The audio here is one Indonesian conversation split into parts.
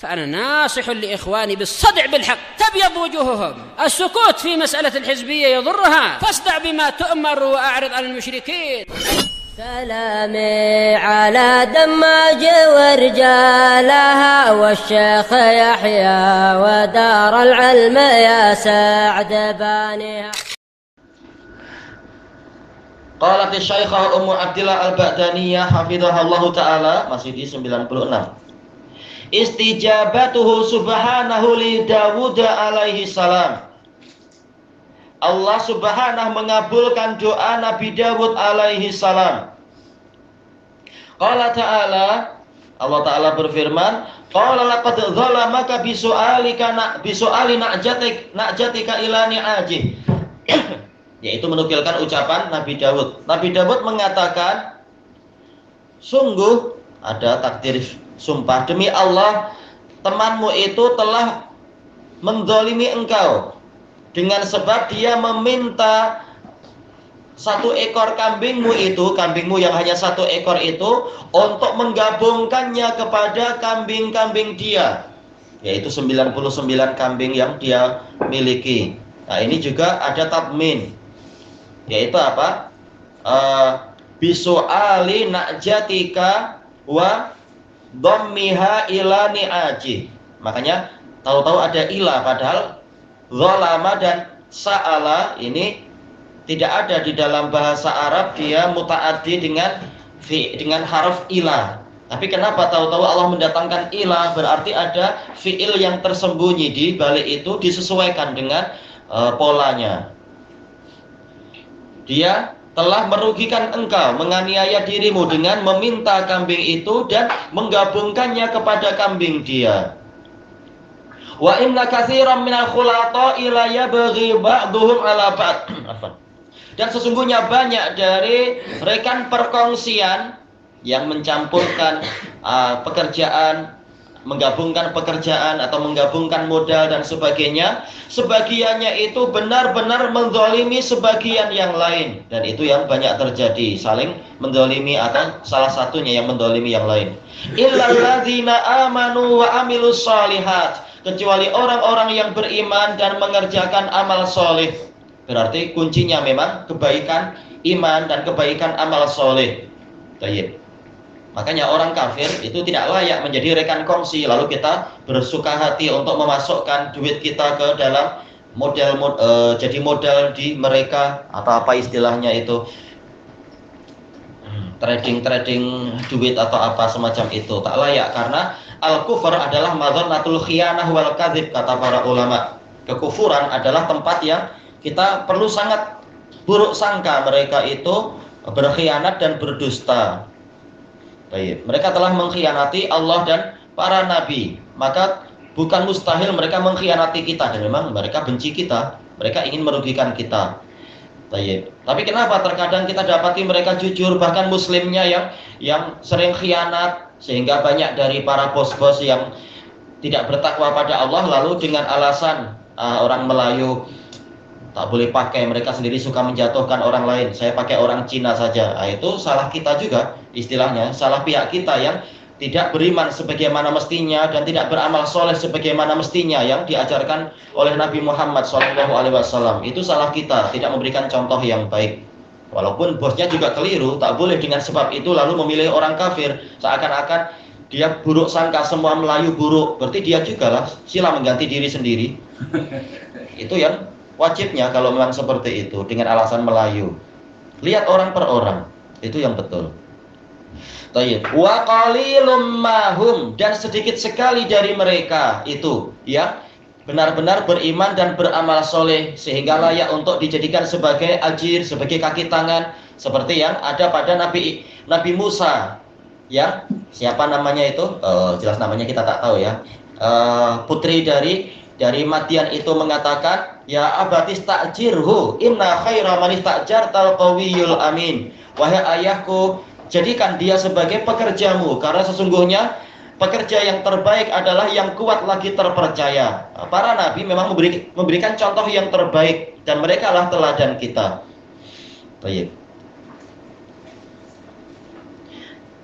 فأنا ناصح لإخواني بالصدع بالحق تبيض وجوههم. السكوت في مسألة الحزبية يضرها، فاصدع بما تؤمر وأعرض عن المشركين. سلامي على دماج ورجالها والشيخ يحيى ودار العلم يا سعد بانيها. Qalat Syekhah Ummu Abdillah Al-Ba'daniyah hafizahullah taala, masih di 96. Istijabatuhu subhanahu li Dawud alaihi salam. Allah subhanahu mengabulkan doa Nabi Dawud alaihi salam. Qala ta'ala, Allah ta'ala berfirman, qala laqad zalamaka bisu'ali na'jatika ila ni'ajih. Yaitu menukilkan ucapan Nabi Dawud. Nabi Dawud mengatakan, sungguh ada takdir sumpah, demi Allah temanmu itu telah menzalimi engkau dengan sebab dia meminta satu ekor kambingmu yang hanya satu ekor itu untuk menggabungkannya kepada kambing-kambing dia, yaitu 99 kambing yang dia miliki. Nah, ini juga ada tadmin, yaitu apa? Bisu'ali na'jatika wa dhammiha ila ni'aji. Makanya tahu-tahu ada ilah, padahal zalama dan sa'ala ini tidak ada di dalam bahasa Arab, dia muta'addi dengan harf ilah. Tapi kenapa tahu-tahu Allah mendatangkan ilah? Berarti ada fi'il yang tersembunyi di balik itu, disesuaikan dengan polanya. Dia telah merugikan engkau, menganiaya dirimu dengan meminta kambing itu dan menggabungkannya kepada kambing dia. Wa inna katsiran minal khulata'i la yabghi ba'dhum 'ala ba'd. Dan sesungguhnya banyak dari rekan perkongsian yang mencampurkan pekerjaan, menggabungkan pekerjaan atau menggabungkan modal dan sebagainya, sebagiannya itu benar-benar menzalimi sebagian yang lain, dan itu yang banyak terjadi, saling menzalimi atau salah satunya yang menzalimi yang lain. Illal ladzina amanu wa amilus shalihat, kecuali orang-orang yang beriman dan mengerjakan amal soleh. Berarti kuncinya memang kebaikan iman dan kebaikan amal soleh. Baik. Makanya orang kafir itu tidak layak menjadi rekan kongsi, lalu kita bersuka hati untuk memasukkan duit kita ke dalam jadi modal di mereka, atau apa istilahnya itu, trading duit atau apa semacam itu. Tak layak, karena al-kufur adalah madzannatul khiyanah wal kadzib, kata para ulama. Kekufuran adalah tempat yang kita perlu sangat buruk sangka mereka itu berkhianat dan berdusta. Baik, mereka telah mengkhianati Allah dan para nabi, maka bukan mustahil mereka mengkhianati kita, dan memang mereka benci kita, mereka ingin merugikan kita. Baik. Tapi kenapa terkadang kita dapati mereka jujur, bahkan muslimnya yang sering khianat, sehingga banyak dari para bos-bos yang tidak bertakwa pada Allah, lalu dengan alasan orang Melayu tak boleh pakai, mereka sendiri suka menjatuhkan orang lain, saya pakai orang Cina saja. Nah, itu salah kita juga, istilahnya salah pihak kita yang tidak beriman sebagaimana mestinya dan tidak beramal soleh sebagaimana mestinya yang diajarkan oleh Nabi Muhammad SAW. Itu salah kita, tidak memberikan contoh yang baik. Walaupun bosnya juga keliru, tak boleh dengan sebab itu lalu memilih orang kafir, seakan-akan dia buruk sangka semua Melayu buruk, berarti dia juga lah, sila mengganti diri sendiri. Itu yang wajibnya kalau memang seperti itu, dengan alasan Melayu. Lihat orang per orang, itu yang betul. Tayyib. Wa qalilum mahum, dan sedikit sekali dari mereka itu yang benar-benar beriman dan beramal soleh sehingga layak untuk dijadikan sebagai ajir, sebagai kaki tangan, seperti yang ada pada Nabi Musa. Ya, siapa namanya itu? Jelas namanya kita tak tahu ya. Putri dari Madian itu mengatakan, ya abatis ta'jirhu inna khaira man ista'jartal qawiyul amin. Wahai ayahku, jadikan dia sebagai pekerjamu, karena sesungguhnya pekerja yang terbaik adalah yang kuat lagi terpercaya. Para nabi memang memberikan contoh yang terbaik, dan mereka lah teladan kita. Baik.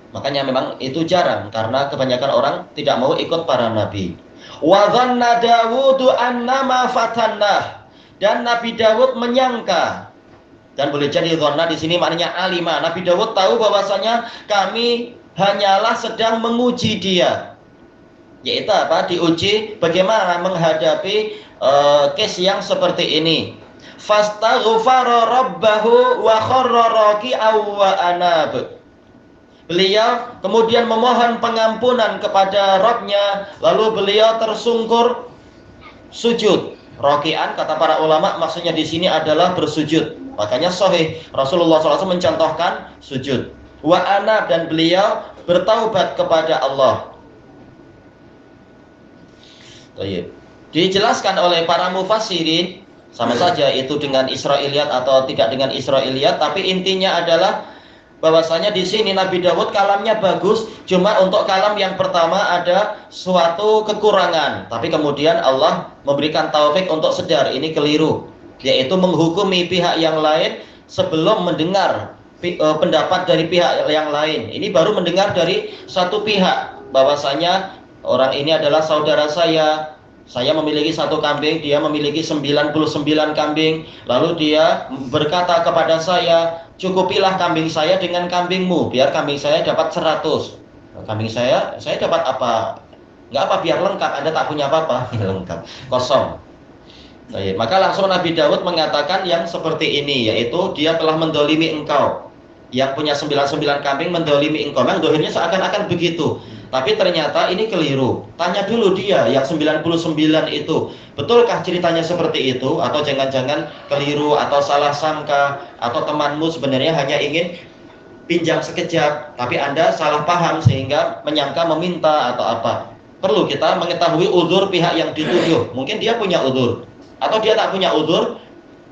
Makanya memang itu jarang karena kebanyakan orang tidak mau ikut para nabi. Wa dhanna Dawudu annama fatannah, dan Nabi Dawud menyangka, dan boleh jadi dhanna di sini maknanya alima. Nabi Dawud tahu bahwasanya kami hanyalah sedang menguji dia. Yaitu apa? Diuji bagaimana menghadapi case yang seperti ini. Fastaghfara rabbahu wa kharra raki'an wa anab. Beliau kemudian memohon pengampunan kepada Rabb-nya, lalu beliau tersungkur sujud. Raki'an kata para ulama maksudnya di sini adalah bersujud. Makanya sahih Rasulullah SAW mencontohkan sujud. Wa anab, dan beliau bertaubat kepada Allah. Dijelaskan oleh para mufassirin, sama saja itu dengan Israiliyat atau tidak dengan Israiliyat, tapi intinya adalah bahwasanya di sini Nabi Dawud kalamnya bagus, cuma untuk kalam yang pertama ada suatu kekurangan, tapi kemudian Allah memberikan taufik untuk sadar ini keliru, yaitu menghukumi pihak yang lain sebelum mendengar pendapat dari pihak yang lain. Ini baru mendengar dari satu pihak bahwasanya orang ini adalah saudara saya memiliki 1 kambing, dia memiliki 99 kambing, lalu dia berkata kepada saya, cukupilah kambing saya dengan kambingmu, biar kambing saya dapat 100. Kambing saya dapat apa? Enggak apa, biar lengkap, Anda tak punya apa-apa. Lengkap, kosong. Maka langsung Nabi Dawud mengatakan yang seperti ini, yaitu dia telah mendolimi engkau. Yang punya 99 kambing mendolimi engkau. Memang dohirnya seakan-akan begitu, tapi ternyata ini keliru. Tanya dulu dia yang 99 itu, betulkah ceritanya seperti itu? Atau jangan-jangan keliru atau salah sangka, atau temanmu sebenarnya hanya ingin pinjam sekejap, tapi Anda salah paham sehingga menyangka meminta atau apa. Perlu kita mengetahui uzur pihak yang dituduh. Mungkin dia punya uzur atau dia tak punya uzur,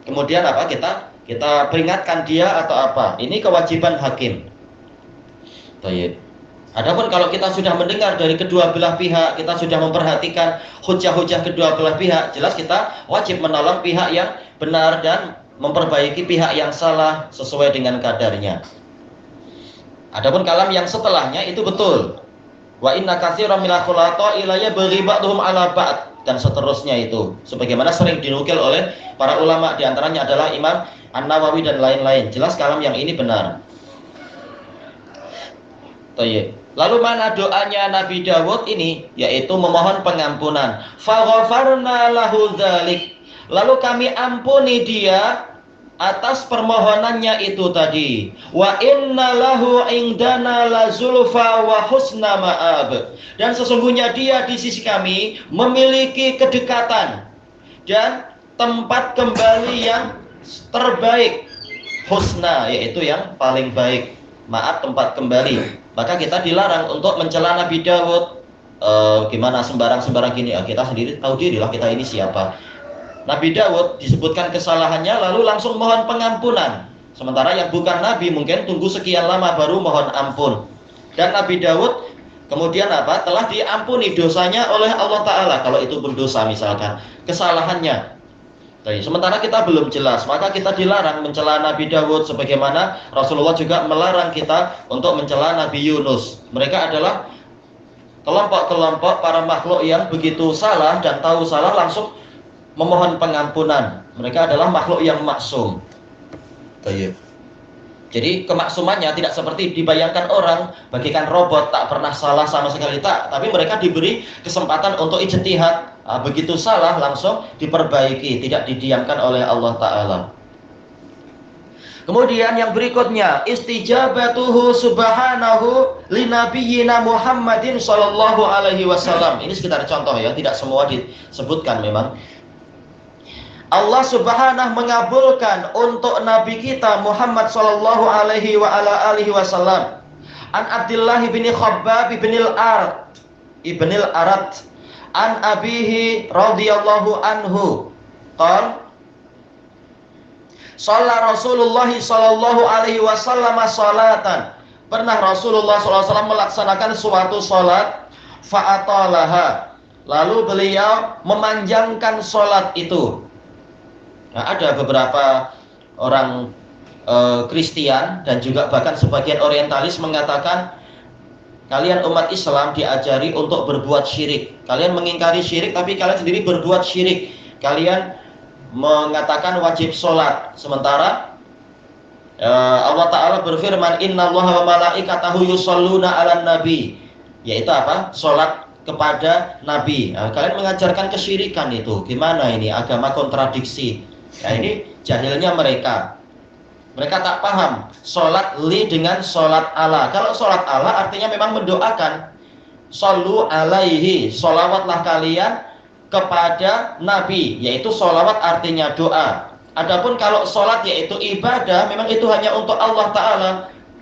kemudian apa, kita peringatkan dia atau apa. Ini kewajiban hakim. Baik. Adapun kalau kita sudah mendengar dari kedua belah pihak, kita sudah memperhatikan hujah-hujah kedua belah pihak, jelas kita wajib menolong pihak yang benar dan memperbaiki pihak yang salah sesuai dengan kadarnya. Adapun kalam yang setelahnya itu betul. Wa inna katsiran minal khulata ilayya ba'dhum ala ba'd, dan seterusnya itu sebagaimana sering dinukil oleh para ulama, di antaranya adalah Imam An-Nawawi dan lain-lain. Jelas kalam yang ini benar. Lalu mana doanya Nabi Dawud ini? Yaitu memohon pengampunan. Faghafarna lahu dzalik. Lalu kami ampuni dia atas permohonannya itu tadi. Wa inna lahu indana la zulfa wa husna ma'ab. Dan sesungguhnya dia di sisi kami memiliki kedekatan dan tempat kembali yang terbaik. Husna yaitu yang paling baik, ma'ab tempat kembali. Maka kita dilarang untuk mencela Nabi Dawud. Gimana sembarang-sembarang gini, kita sendiri tahu diri lah kita ini siapa. Nabi Dawud disebutkan kesalahannya lalu langsung mohon pengampunan. Sementara yang bukan Nabi mungkin tunggu sekian lama baru mohon ampun. Dan Nabi Dawud kemudian apa? Telah diampuni dosanya oleh Allah Ta'ala. Kalau itu pun dosa misalkan, kesalahannya. Sementara kita belum jelas, maka kita dilarang mencela Nabi Dawud, sebagaimana Rasulullah juga melarang kita untuk mencela Nabi Yunus. Mereka adalah kelompok-kelompok para makhluk yang begitu salah dan tahu salah langsung memohon pengampunan. Mereka adalah makhluk yang maksum. Jadi kemaksumannya tidak seperti dibayangkan orang, bagikan robot tak pernah salah sama sekali, tak. Tapi mereka diberi kesempatan untuk ijtihad. Begitu salah langsung diperbaiki, tidak didiamkan oleh Allah Ta'ala. Kemudian yang berikutnya, istijabatuhu subhanahu li nabiyyina Muhammadin sallallahu alaihi wasallam. Ini sekitar contoh ya, tidak semua disebutkan memang. Allah Subhanahu mengabulkan untuk Nabi kita Muhammad sallallahu alaihi wa ala alihi wasallam. An Abdullah bin Khabbab bin al-Arad an abihi radhiyallahu anhu qala shalla Rasulullah sallallahu alaihi wasallam salatan. Pernah Rasulullah sallallahu alaihi wasallam melaksanakan suatu salat fa'atalaha, lalu beliau memanjangkan salat itu. Nah, ada beberapa orang Kristian dan juga bahkan sebagian orientalis mengatakan Kalian umat Islam diajari untuk berbuat syirik. Kalian mengingkari syirik, tapi kalian sendiri berbuat syirik. Kalian mengatakan wajib sholat, sementara Allah Ta'ala berfirman, Innallaha wa malaikatahu yusholluna 'alan nabi, yaitu apa? Sholat kepada Nabi. Nah, kalian mengajarkan kesyirikan itu. Gimana ini? Agama kontradiksi. Nah, ini jahilnya mereka. Mereka tak paham sholat li dengan sholat ala. Kalau sholat ala artinya memang mendoakan. Shollu alaihi, sholawatlah kalian kepada Nabi, yaitu sholawat artinya doa. Adapun kalau sholat yaitu ibadah, memang itu hanya untuk Allah Ta'ala,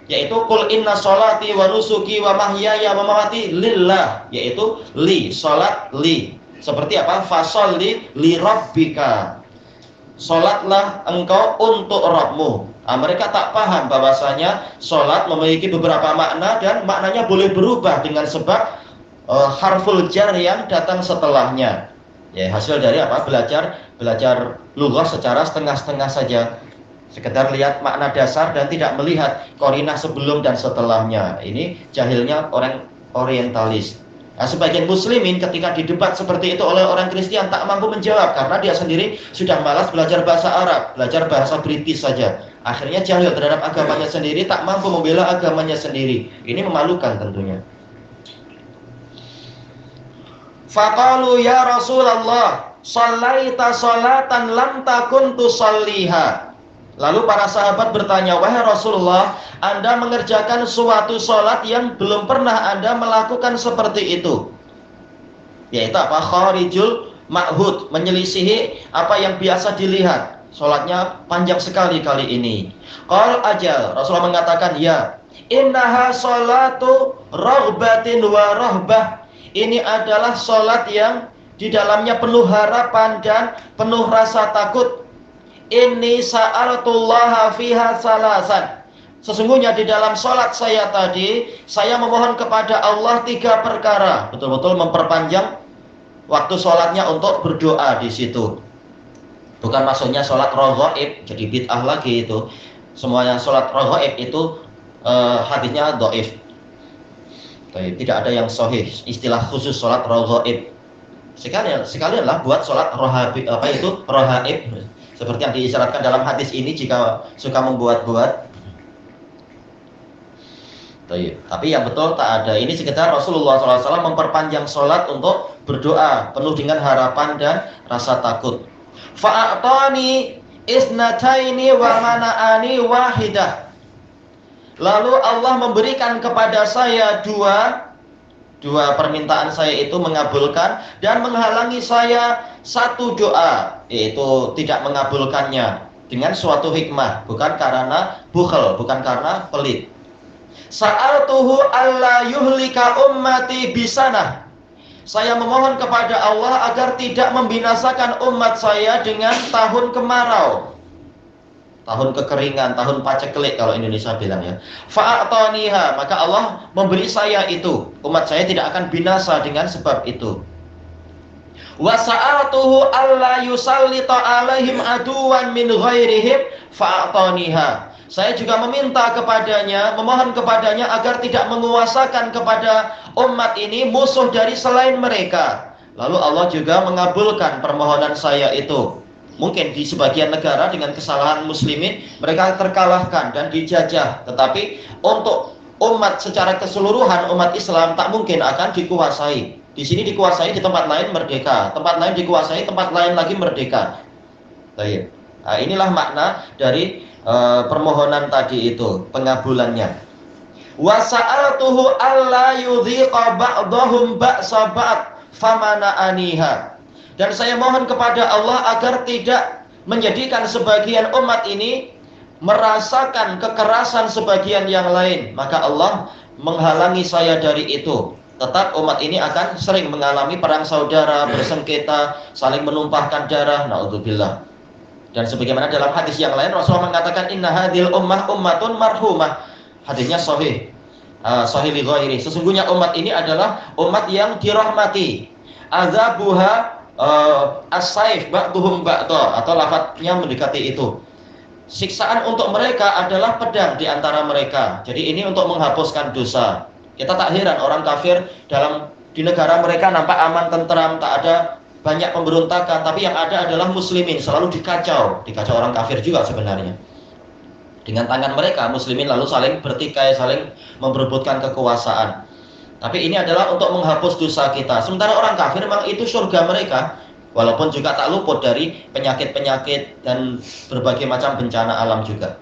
yaitu qul inna sholati wa nusuki wa mahyaya wa mamati lillah, yaitu li, sholat li. Seperti apa? Fasholli li rabbika, sholatlah engkau untuk Rabbmu. Nah, mereka tak paham bahwasanya sholat memiliki beberapa makna dan maknanya boleh berubah dengan sebab harful jar yang datang setelahnya. Ya, hasil dari apa? Belajar lughah secara setengah-setengah saja. Sekedar lihat makna dasar dan tidak melihat qarinah sebelum dan setelahnya. Ini jahilnya orang orientalis. Nah, sebagian muslimin ketika didebat seperti itu oleh orang Kristen tak mampu menjawab karena dia sendiri sudah malas belajar bahasa Arab, belajar bahasa British saja. Akhirnya jahil terhadap agamanya sendiri, tak mampu membela agamanya sendiri. Ini memalukan tentunya. Faqalu ya Rasulullah, shallaita sholatan lam takun tusalliha. Lalu para sahabat bertanya, wahai Rasulullah, Anda mengerjakan suatu sholat yang belum pernah Anda melakukan seperti itu. Yaitu apa? Kharijul ma'hud, menyelisihi apa yang biasa dilihat. Sholatnya panjang sekali kali ini. Qal ajal, Rasulullah mengatakan, ya, innaha sholatu raghbatin wa rahbah. Ini adalah sholat yang di dalamnya penuh harapan dan penuh rasa takut. Inni sa'altullaha fiha salasan. Sesungguhnya di dalam sholat saya tadi, saya memohon kepada Allah 3 perkara. Betul-betul memperpanjang waktu sholatnya untuk berdoa di situ. Bukan maksudnya sholat raghaib, jadi bid'ah lagi itu. Semuanya sholat raghaib itu hadisnya dhaif. Tidak ada yang sahih istilah khusus sholat raghaib. Sekalianlah buat sholat rohaib, apa itu rohaib, seperti yang diisyaratkan dalam hadis ini jika suka membuat-buat. Tapi yang betul tak ada. Ini sekedar Rasulullah SAW memperpanjang sholat untuk berdoa penuh dengan harapan dan rasa takut. Fa'atani isnataini wa mana'ani wahidah. Lalu Allah memberikan kepada saya dua permintaan saya itu mengabulkan dan menghalangi saya satu doa, yaitu tidak mengabulkannya dengan suatu hikmah, bukan karena bukhel, bukan karena pelit. Sa'altuhu alla yuhlika ummati bisanah. Saya memohon kepada Allah agar tidak membinasakan umat saya dengan tahun kemarau, tahun kekeringan, tahun paceklik kalau Indonesia bilang ya. Fa'ataniha, maka Allah memberi saya itu. Umat saya tidak akan binasa dengan sebab itu. Wa sa'altuhu alla yusallita alaihim aduwan min ghairihim fa'ataniha. Saya juga meminta kepadanya, memohon kepadanya agar tidak menguasakan kepada umat ini musuh dari selain mereka. Lalu Allah juga mengabulkan permohonan saya itu. Mungkin di sebagian negara dengan kesalahan muslimin mereka terkalahkan dan dijajah, tetapi untuk umat secara keseluruhan, umat Islam tak mungkin akan dikuasai. Di sini dikuasai, di tempat lain merdeka, tempat lain dikuasai, tempat lain lagi merdeka. Baik. Nah, inilah makna dari permohonan tadi itu, pengabulannya. Wa sa'altuhu alla yudhiqa ba'dahum ba'sa ba'd famana'aniha. Dan saya mohon kepada Allah agar tidak menjadikan sebagian umat ini merasakan kekerasan sebagian yang lain. Maka Allah menghalangi saya dari itu. Tetap umat ini akan sering mengalami perang saudara, bersengketa, saling menumpahkan darah. Na'udzubillah. Dan sebagaimana dalam hadis yang lain Rasulullah mengatakan inna hadhil ummah ummatun marhumah. Hadisnya sahih. Sahih li ghairi. Sesungguhnya umat ini adalah umat yang dirahmati. Azabuha as-saif ba'duhum ba'da, atau lafadznya mendekati itu. Siksaan untuk mereka adalah pedang di antara mereka. Jadi ini untuk menghapuskan dosa. Kita tak heran orang kafir di negara mereka nampak aman, tentram, tak ada banyak pemberontakan, tapi yang ada adalah muslimin selalu dikacau orang kafir juga sebenarnya. Dengan tangan mereka muslimin lalu saling bertikai, saling memperebutkan kekuasaan. Tapi ini adalah untuk menghapus dosa kita. Sementara orang kafir memang itu surga mereka, walaupun juga tak luput dari penyakit-penyakit dan berbagai macam bencana alam juga.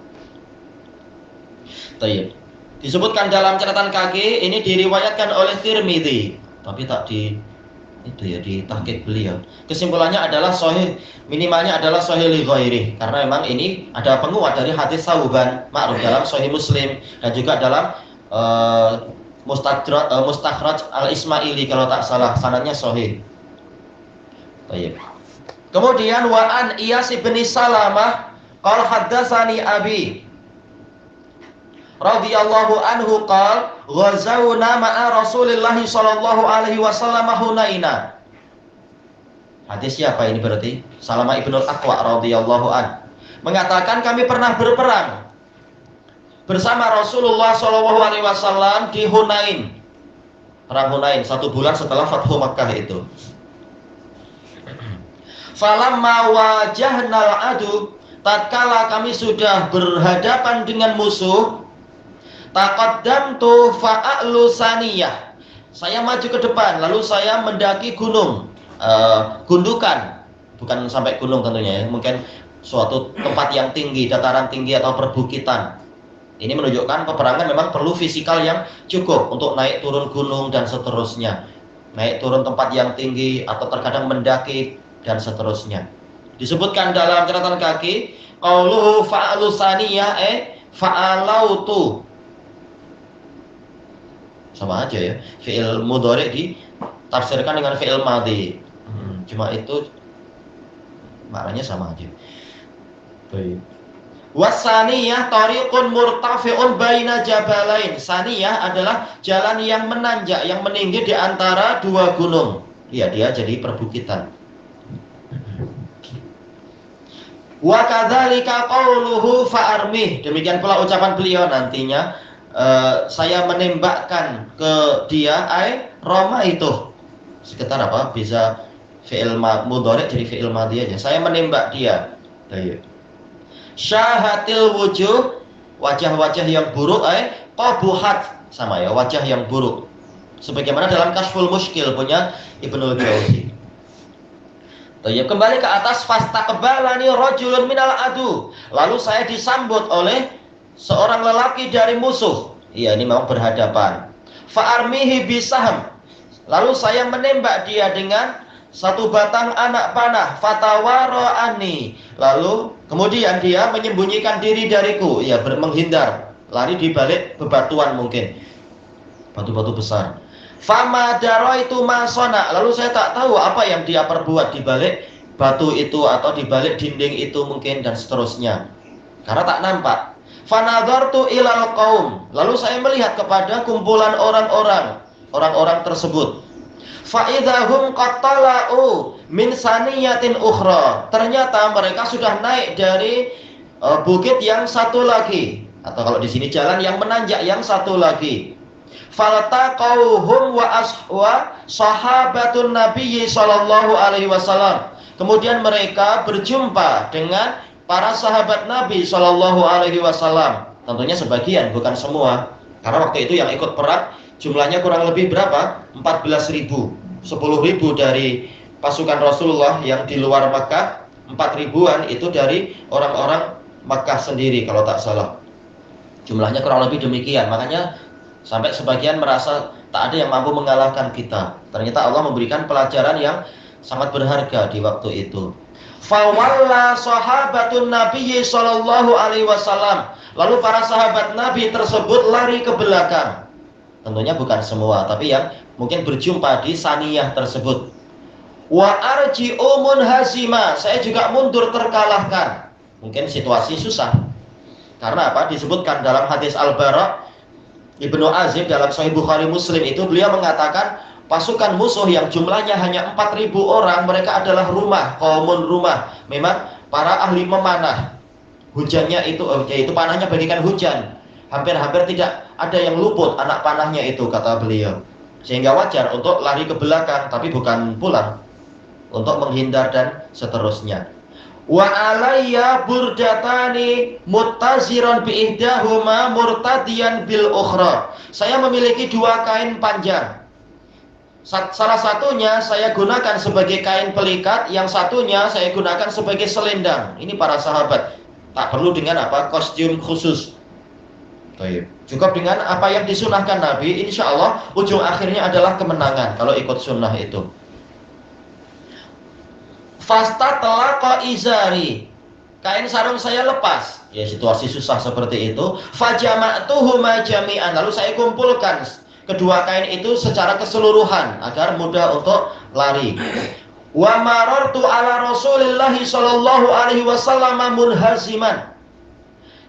Tayyib. Disebutkan dalam catatan kaki, ini diriwayatkan oleh Tirmidzi, tapi tak di tahqiq beliau. Kesimpulannya adalah sahih, minimalnya adalah sahih li ghairi, karena memang ini ada penguat dari hadis Sauban ma'ruf dalam sahih Muslim dan juga dalam Mustakhraj al-Ismaili kalau tak salah, sanadnya sahih. Baik. Kemudian wa an Iyas bin Salamah qala haddatsani abi radhiyallahu anhu qala ghazawna ma'a Rasulillah sallallahu alaihi wasallam Hunaina. Hadis siapa ini berarti? Salamah ibnul Aqwa radhiyallahu an mengatakan kami pernah berperang bersama Rasulullah sallallahu alaihi wasallam di Hunain. Perang Hunain 1 bulan setelah Fathu Makkah itu. Falamma wajahnal adu, tatkala kami sudah berhadapan dengan musuh, taqaddamtu fa'a'lu saniyah, saya maju ke depan lalu saya mendaki gunung, gundukan, bukan sampai gunung tentunya ya, mungkin suatu tempat yang tinggi, dataran tinggi atau perbukitan. Ini menunjukkan peperangan memang perlu fisikal yang cukup untuk naik turun gunung dan seterusnya, naik turun tempat yang tinggi atau terkadang mendaki dan seterusnya. Disebutkan dalam catatan kaki qauluhu fa'alu saniyah fa'alautu, sama aja ya, fi'il mudhari ditafsirkan dengan fi'il madhi, cuma itu maknanya sama aja. Baik. Wasaniyah tariqun murtafi'un baina jabalain. Saniyah adalah jalan yang menanjak, yang meninggi di antara 2 gunung. Iya, dia jadi perbukitan. Wa kadzalika qauluhu fa'armih. Demikian pula ucapan beliau nantinya, saya menembakkan ke dia, Roma itu. Sekitar apa? Bisa fi'il mudhari jadi fi'il madhi aja. Saya menembak dia. Baik. Syahatil wujuh, wajah-wajah yang buruk, qabuhat, sama ya, wajah yang buruk. Sebagaimana dalam Kashful Mushkil punya Ibnul Jauzi. Tayyib, kembali ke atas, fastaqbalani rajulun minal adu, lalu saya disambut oleh seorang lelaki dari musuh. Iya, ini memang berhadapan. Fa'armihi bisaham, lalu saya menembak dia dengan 1 batang anak panah. Fatawara'ani, lalu kemudian dia menyembunyikan diri dariku, ya, menghindar, lari di balik bebatuan, mungkin batu-batu besar. Fama daraitu ma sona, lalu saya tak tahu apa yang dia perbuat di balik batu itu atau di balik dinding itu mungkin dan seterusnya, karena tak nampak. Fanadhartu ilal qaum, lalu saya melihat kepada kumpulan orang-orang tersebut. Fa idzahum qatala'u min saniyatin ukhra, ternyata mereka sudah naik dari bukit yang satu lagi, atau kalau di sini jalan yang menanjak yang satu lagi. Falataqauhum wa sahabatun nabiyyi sallallahu alaihi wasallam, kemudian mereka berjumpa dengan para sahabat Nabi sallallahu alaihi wasallam. Tentunya sebagian, bukan semua, karena waktu itu yang ikut perang jumlahnya kurang lebih berapa? 14.000. 10.000 dari pasukan Rasulullah yang di luar Makkah, 4.000-an itu dari orang-orang Makkah sendiri kalau tak salah. Jumlahnya kurang lebih demikian. Makanya sampai sebagian merasa tak ada yang mampu mengalahkan kita. Ternyata Allah memberikan pelajaran yang sangat berharga di waktu itu. Fawalla sahabatun nabiyyi sallallahu alaihi wasallam, lalu para sahabat Nabi tersebut lari ke belakang. Tentunya bukan semua, tapi yang mungkin berjumpa di saniyah tersebut. Wa arji'u munhazima, saya juga mundur terkalahkan. Mungkin situasi susah. Karena apa? Disebutkan dalam hadis Al-Bara Ibnu Azib dalam Sahih Bukhari Muslim itu, beliau mengatakan pasukan musuh yang jumlahnya hanya 4.000 orang, mereka adalah qaumun rumah. Memang para ahli memanah. Hujannya itu, yaitu panahnya bagikan hujan. Hampir-hampir tidak ada yang luput anak panahnya itu, kata beliau. Sehingga wajar untuk lari ke belakang, tapi bukan pulang, untuk menghindar dan seterusnya. Wa alayya burdatani muttaziran bi ihdahuma murtadiyan bil ukhra. Saya memiliki 2 kain panjang. Salah satunya saya gunakan sebagai kain pelikat, yang satunya saya gunakan sebagai selendang. Ini para sahabat. Tak perlu dengan kostum khusus. Cukup dengan apa yang disunahkan Nabi, insya Allah ujung akhirnya adalah kemenangan kalau ikut sunnah itu. Fastatlaqa izari, kain sarung saya lepas. Ya, situasi susah seperti itu. Fajama'tuhuma jami'an, lalu saya kumpulkan kedua kain itu secara keseluruhan agar mudah untuk lari. Wa marartu ala Rasulillah sallallahu alaihi wasallam munhaziman.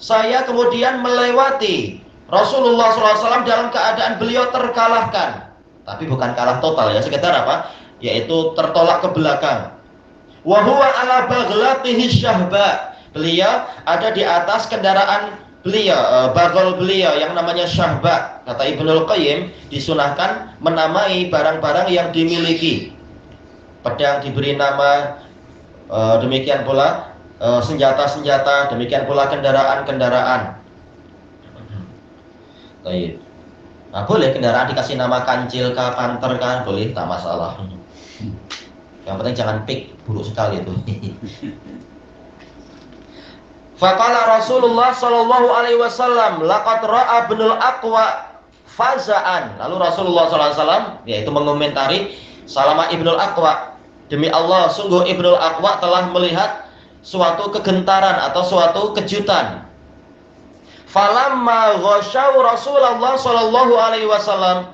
Saya kemudian melewati Rasulullah SAW dalam keadaan beliau terkalahkan. Tapi bukan kalah total ya, sekedar yaitu tertolak ke belakang. Wa huwa ala baghlatihi syahba. Beliau ada di atas kendaraan beliau, bagol beliau yang namanya syahba. Kata Ibnul Qayyim, disunahkan menamai barang-barang yang dimiliki. Pedang diberi nama, demikian pula senjata-senjata, demikian pula kendaraan-kendaraan. Baik. Nah, boleh kendaraan dikasih nama kancil kah, panter kan, boleh, tak masalah. Yang penting jangan pik, buruk sekali itu. Faqala Rasulullah sallallahu alaihi wasallam, laqad ra'a Ibnul Aqwa faza'an. Lalu Rasulullah sallallahu alaihi wasallam yaitu mengomentari Salamah Ibnul Aqwa, demi Allah, sungguh Ibnul Aqwa telah melihat suatu kegentaran atau suatu kejutan. Falamma ghasyau Rasulullah sallallahu alaihi wasallam,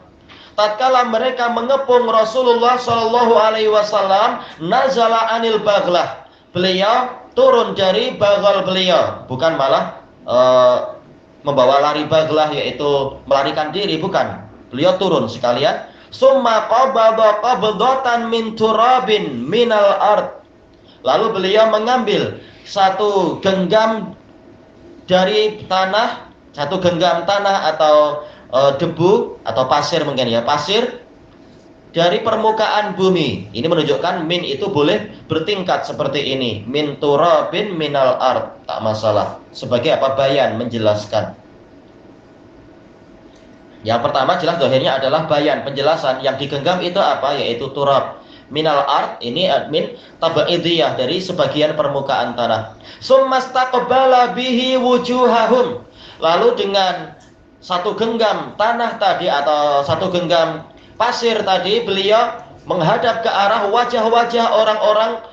tatkala mereka mengepung Rasulullah sallallahu alaihi wasallam, nazala anil baghlah. Beliau turun dari baghal beliau, bukan malah membawa lari baghlah, yaitu melarikan diri, bukan. Beliau turun sekalian. Summa qabada qabdatan min turabin minal ard. Lalu beliau mengambil satu genggam dari tanah, satu genggam tanah atau debu atau pasir mungkin ya, pasir dari permukaan bumi. Ini menunjukkan min itu boleh bertingkat seperti ini. Min turabin minal ard, tak masalah. Sebagai bayan, menjelaskan. Yang pertama jelas dohirnya adalah bayan, penjelasan. Yang digenggam itu yaitu turab. Minal ard, ini min tabaidiyah, dari sebagian permukaan tanah. Summastaqbala bihi wujuhahum. Lalu dengan satu genggam tanah tadi atau satu genggam pasir tadi, beliau menghadap ke arah wajah-wajah orang-orang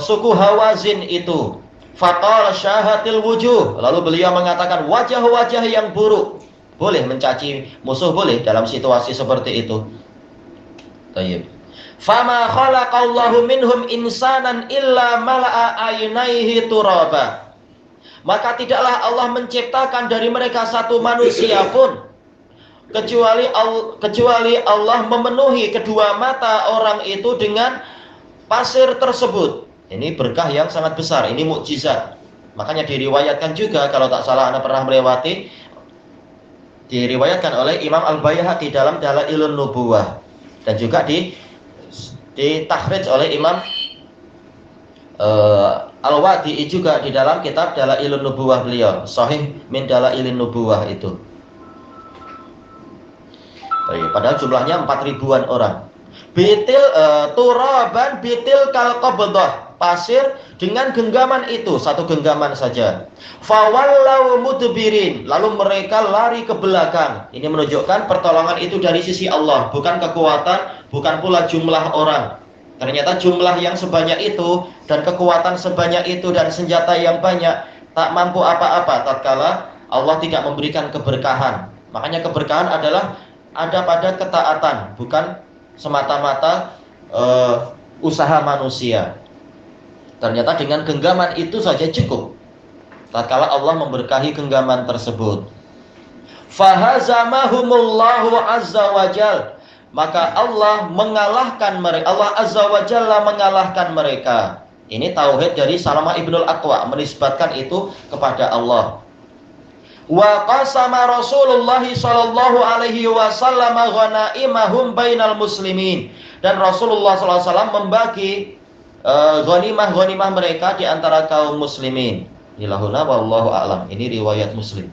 suku Hawazin itu. Faqala syahatil wujuh. Lalu beliau mengatakan wajah-wajah yang buruk. Boleh mencaci musuh, boleh dalam situasi seperti itu. Tayyib. Fama khalaqallahu minhum insanan illa mala'a aynaihi turaba. Maka tidaklah Allah menciptakan dari mereka satu manusia pun kecuali Allah memenuhi kedua mata orang itu dengan pasir tersebut. Ini berkah yang sangat besar, ini mukjizat. Makanya diriwayatkan juga, kalau tak salah Anda pernah melewati, diriwayatkan oleh Imam Al-Baihaqi dalam Dalailun Nubuwah, dan juga ditahridz oleh Imam Al-Wadi'i juga di dalam kitab Dalailun Nubuwah beliau, Sahih min Dalailun Nubuwah itu. Padahal jumlahnya 4.000-an orang. Bitil turaban bitil kal qabdah, pasir dengan genggaman itu, satu genggaman saja. Fawallau mudbirin, lalu mereka lari ke belakang. Ini menunjukkan pertolongan itu dari sisi Allah, bukan kekuatan, bukan pula jumlah orang. Ternyata jumlah yang sebanyak itu dan kekuatan sebanyak itu dan senjata yang banyak tak mampu apa-apa tatkala Allah tidak memberikan keberkahan. Makanya keberkahan adalah ada pada ketaatan, bukan semata-mata usaha manusia. Ternyata dengan genggaman itu saja cukup tatkala Allah memberkahi genggaman tersebut. Fahazamahumullahu azza wajal, maka Allah mengalahkan mereka, Allah azza wajalla mengalahkan mereka. Ini tauhid dari Salamah Ibnul Aqwa, menisbatkan itu kepada Allah. Wa qasama Rasulullah sallallahu alaihi wasallam ghanaimahum bainal muslimin. Dan Rasulullah sallallahu alaihi wasallam membagi ghanimah mereka di antara kaum muslimin. Ilahuna wallahu a'lam. Ini riwayat Muslim.